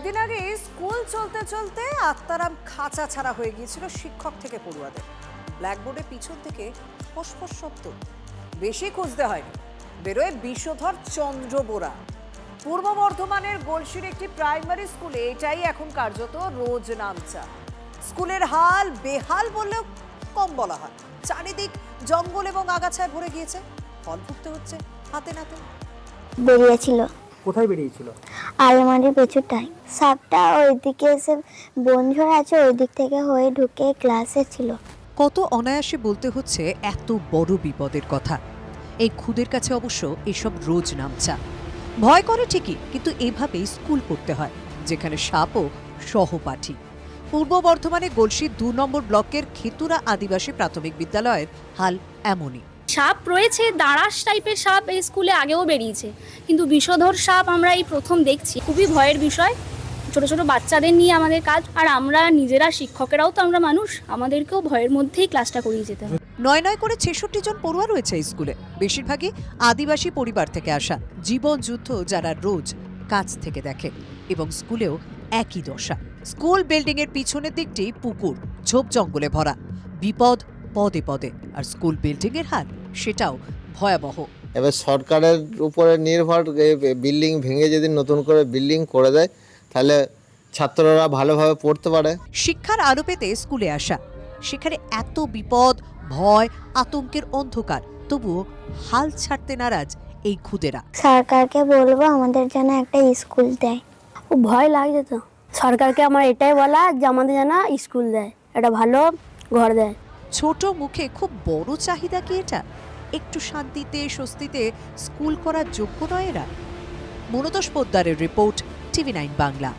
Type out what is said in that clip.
কয়েকদিন আগে স্কুল চলতে চলতে আত্মারাম খাঁচা ছাড়া হয়ে গিয়েছিল শিক্ষক থেকে পড়ুয়াদের। ব্ল্যাকবোর্ডে পিছন থেকে ফোঁস শব্দ, বেশি খুঁজতে হয়নি, বেরোয় বিষধর চন্দ্র বোরা। পূর্ব বর্ধমানের গলসির একটি প্রাইমারি স্কুলে এটাই এখন কার্যত রোজ নামচা। স্কুলের হাল বেহাল বললেও কম বলা হয়। চারিদিক জঙ্গল এবং আগাছায় ভরে গিয়েছে, ফল ভুগতে হচ্ছে হাতে নাতে। বেরিয়েছিল। কোথায় বেরিয়েছিল? আলমারির পেছনটায়। সাপটা ওইদিকে এসে বনঝড় আছে, ওই দিক থেকে হয়ে ঢুকে ক্লাসে ছিল। কত অনায়াসে বলতে হচ্ছে এত বড় বিপদের কথা। এই খুদের কাছে অবশ্য এসব রোজ নামচা। ভয় করে ঠিকই, কিন্তু এভাবেই স্কুল করতে হয়, যেখানে সাপও সহপাঠী। পূর্ব বর্ধমানে গলসি ২ নম্বর ব্লকের খেতুরা আদিবাসী প্রাথমিক বিদ্যালয়ের হাল এমনই। সাপ রয়েছে, দাঁড়াস টাইপের সাপ এই স্কুলে আগেও বেরিয়েছে, কিন্তু বিষধর সাপ আমরা এই প্রথম দেখছি। খুবই ভয়ের বিষয়। ছোট ছোট বাচ্চাদের নিয়ে আমাদের কাজ, আর আমরা নিজেরা শিক্ষকেরাও তো আমরা মানুষ, আমাদেরকেও ভয়ের মধ্যেই ক্লাসটা করিয়ে যেতে হবে। ৯ করে ৬৬ জন পড়ুয়া রয়েছে এই স্কুলে, বেশিরভাগই আদিবাসী পরিবার থেকে আসা। জীবন যুদ্ধ যারা রোজ কাছ থেকে দেখে, এবং স্কুলেও একই দশা। স্কুল বিল্ডিং এর পিছনের দিকটি পুকুর, ঝোপ জঙ্গলে ভরা, বিপদ পদে পদে। আর স্কুল বিল্ডিং এর হাল সেটাও ভয়াবহ। এবার সরকারের উপরে নির্ভর, বিল্ডিং ভেঙে যদি নতুন করে বিল্ডিং করে দেয় তাহলে ছাত্ররা ভালোভাবে পড়তে পারে। শিক্ষার আলো পেতে স্কুলে আসা, সেখানে এত বিপদ, ভয়, আতঙ্কের অন্ধকার, তবুও হাল ছাড়তে নারাজ এই খুদেরা। সরকারকে বলবো আমাদের যেন একটা স্কুল দেয়। ও ভয় লাগছে তো, সরকারকে আমার এটাই বলা যে আমাদের যেন স্কুল দেয়, একটা ভালো ঘর দেয়। ছোট মুখে খুব বড় চাহিদা কি এটা? একটু শান্তিতে স্বস্তিতে স্কুল করার যোগ্য নয় এরা? মনোতোষ পোদ্দারের রিপোর্ট, TV9 বাংলা।